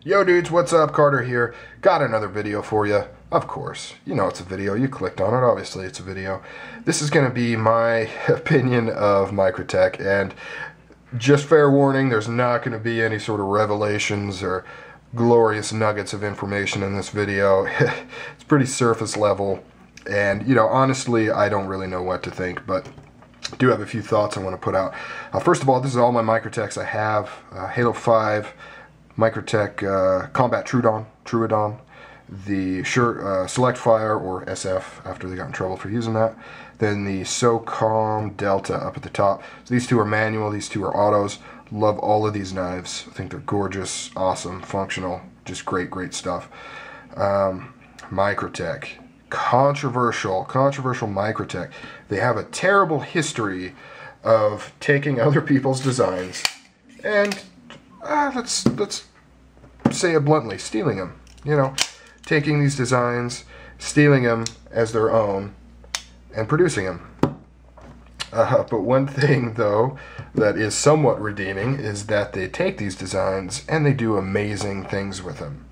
Yo dudes, what's up? Carter here. Got another video for you. Of course, you know it's a video. You clicked on it. Obviously it's a video. This is going to be my opinion of Microtech, and just fair warning, there's not going to be any sort of revelations or glorious nuggets of information in this video. It's pretty surface level, and you know, honestly, I don't really know what to think, but I do have a few thoughts I want to put out. First of all, this is all my Microtechs I have. Halo 5, Microtech Combat Troodon, the Select Fire, or SF, after they got in trouble for using that. Then the SOCOM Delta up at the top. So these two are manual, these two are autos. Love all of these knives. I think they're gorgeous, awesome, functional, just great stuff. Microtech. Controversial Microtech. They have a terrible history of taking other people's designs and let's say it bluntly, stealing them. You know, taking these designs, stealing them as their own, and producing them. But one thing, though, that is somewhat redeeming is that they take these designs and they do amazing things with them.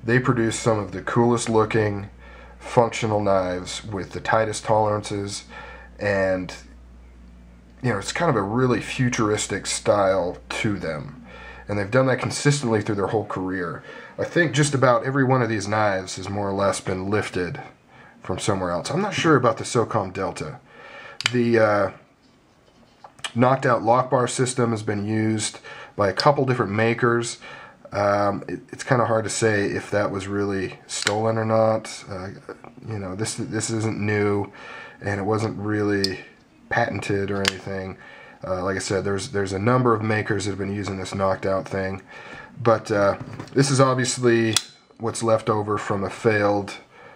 They produce some of the coolest looking, functional knives with the tightest tolerances, and you know, it's kind of a really futuristic style to them. And they've done that consistently through their whole career. I think just about every one of these knives has more or less been lifted from somewhere else. I'm not sure about the SOCOM Delta. The knocked out lock bar system has been used by a couple different makers. It's kind of hard to say if that was really stolen or not. You know, this isn't new, and it wasn't really patented or anything. Like I said, there's a number of makers that have been using this knocked out thing, but this is obviously what's left over from a failed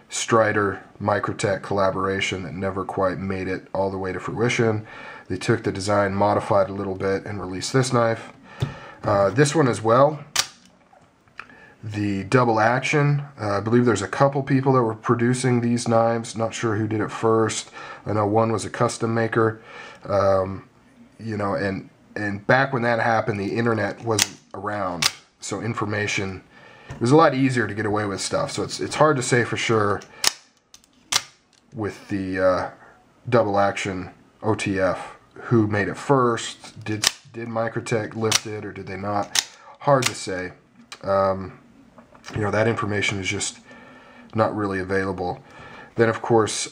Strider Microtech collaboration that never quite made it all the way to fruition. They took the design, modified a little bit, and released this knife. This one as well, the double action. I believe there's a couple people that were producing these knives. Not sure who did it first. I know one was a custom maker. You know, and back when that happened, the internet wasn't around, so information, it was a lot easier to get away with stuff. So it's hard to say for sure with the double action OTF who made it first. Did Microtech lift it or did they not? Hard to say. You know, that information is just not really available. Then of course,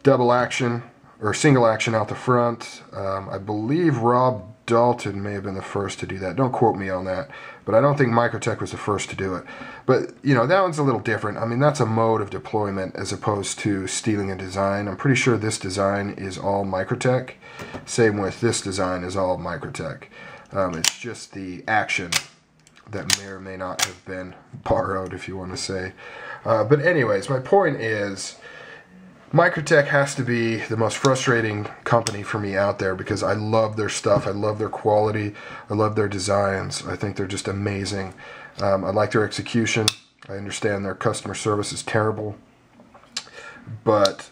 double action or single action out the front. I believe Rob Dalton may have been the first to do that. Don't quote me on that, but I don't think Microtech was the first to do it. But you know, that one's a little different. I mean, that's a mode of deployment as opposed to stealing a design. I'm pretty sure this design is all Microtech. Same with this design is all Microtech. It's just the action that may or may not have been borrowed, if you want to say. But anyways, my point is, Microtech has to be the most frustrating company for me out there because I love their stuff, I love their quality, I love their designs. I think they're just amazing. I like their execution. I understand their customer service is terrible, but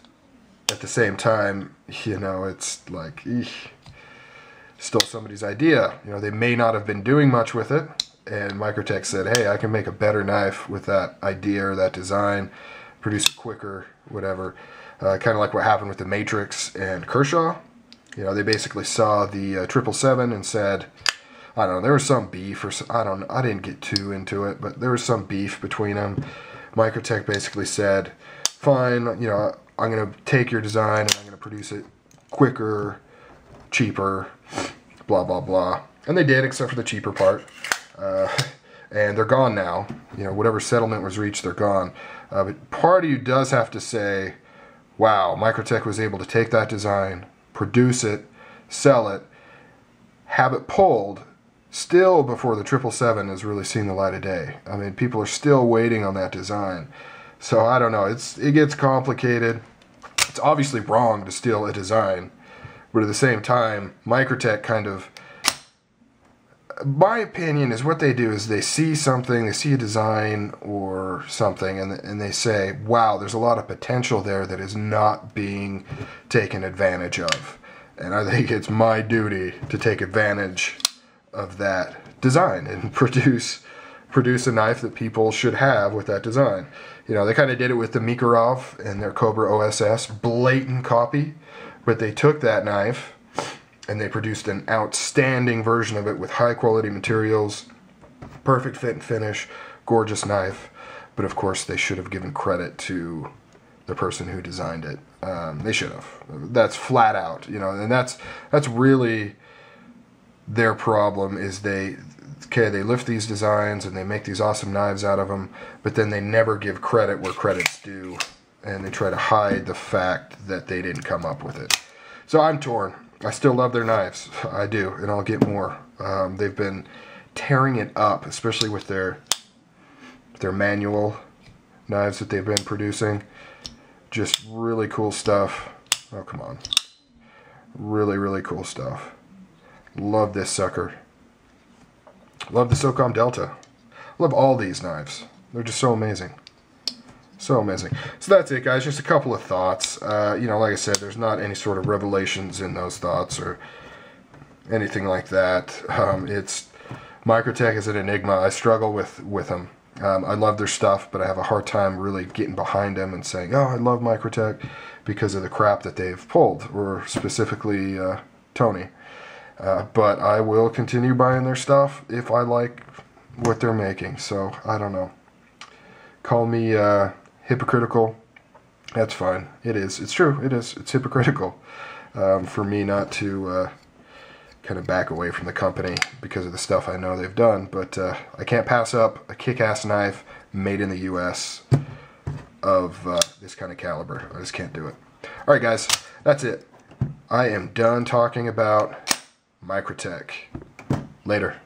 at the same time, you know, it's like, still somebody's idea. You know, they may not have been doing much with it, and Microtech said, hey, I can make a better knife with that idea or that design, produce it quicker, whatever. Kind of like what happened with the Matrix and Kershaw. You know, they basically saw the 777 and said, I don't know, there was some beef, or I didn't get too into it, but there was some beef between them. Microtech basically said, fine, you know, I'm going to take your design and I'm going to produce it quicker, cheaper, blah, blah, blah. And they did, except for the cheaper part. And they're gone now. You know, whatever settlement was reached, they're gone. But part of you does have to say, wow, Microtech was able to take that design, produce it, sell it, have it pulled, still before the 777 has really seen the light of day. I mean, people are still waiting on that design. So I don't know, it gets complicated. It's obviously wrong to steal a design, but at the same time, Microtech kind of, my opinion is what they do is they see something, they see a design or something, and they say, wow, there's a lot of potential there that is not being taken advantage of. And I think it's my duty to take advantage of that design and produce a knife that people should have with that design. You know, they kind of did it with the Microtech and their Cobra OSS, blatant copy, but they took that knife and they produced an outstanding version of it with high quality materials, perfect fit and finish, gorgeous knife. But of course they should have given credit to the person who designed it. They should have. That's flat out, you know, and that's really their problem. Is they lift these designs and they make these awesome knives out of them, but then they never give credit where credit's due, and they try to hide the fact that they didn't come up with it. So I'm torn. I still love their knives. I do, and I'll get more. They've been tearing it up, especially with their manual knives that they've been producing. Just really cool stuff. Oh, come on. Really, really cool stuff. Love this sucker. Love the SOCOM Delta. Love all these knives. They're just so amazing. So amazing. So that's it, guys. Just a couple of thoughts. You know, like I said, there's not any sort of revelations in those thoughts or anything like that. It's Microtech is an enigma. I struggle with them. I love their stuff, but I have a hard time really getting behind them and saying, oh, I love Microtech because of the crap that they've pulled, or specifically Tony. But I will continue buying their stuff if I like what they're making. So, I don't know. Call me hypocritical. That's fine. It is. It's true. It is. It's hypocritical for me not to kind of back away from the company because of the stuff I know they've done. But I can't pass up a kick-ass knife made in the U.S. of this kind of caliber. I just can't do it. All right, guys. That's it. I am done talking about Microtech. Later.